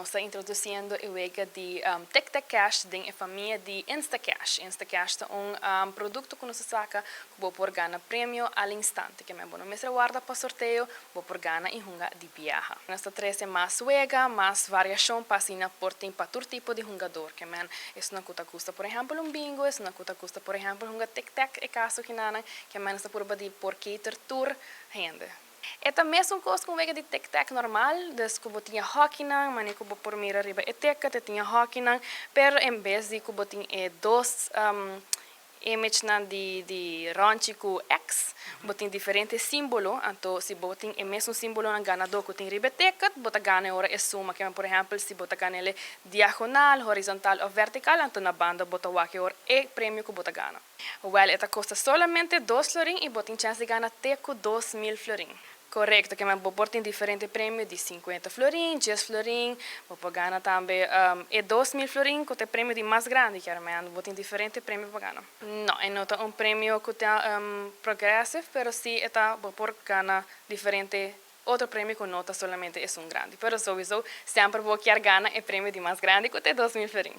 nós está introduzindo o ega de Tic-Tac Cash em a família de Instacash. Instacash é produto que nós saca que vou por ganhar prêmio ao instante, que é bom não mesmo guarda para sorteio, vou por ganhar e hunga de viaja. Nós está trazendo mais ega, mais variação para para todo tipo de jogador, que é isso não custa por exemplo bingo, isso não custa por exemplo Tic-Tac é caso que está por cater tour rende. É a mesma coisa com o de tic-tac normal, des que tinha hockey nang, mas que por mira riba eteca, tinha hockey nang, pero em vez de que tinha dois image de ranchi com X, botin diferentes símbolos, então se botin o mesmo símbolo na ganador que tem riba eteca, bota ganha ora é suma, que por exemplo se bota ganha ele diagonal, horizontal ou vertical, então na banda bota waki ora é prêmio que bota ganha. Well, esta custa solamente 2 florin e botin chance de ganhar teco 2.000 florin. Correto, que me botem diferentes prêmios de 50 florin, 10 florin, vou ganhar também e 2.000 florin, que é o prêmio de mais grande, que é botem diferentes prêmios para ganhar. Não, é não um prêmio que é progressivo, mas sim é por ganhar diferente outro prêmio que não solamente é grande. Mas sowieso sempre vou querer ganhar o prêmio de mais grande, que é 2.000 florin.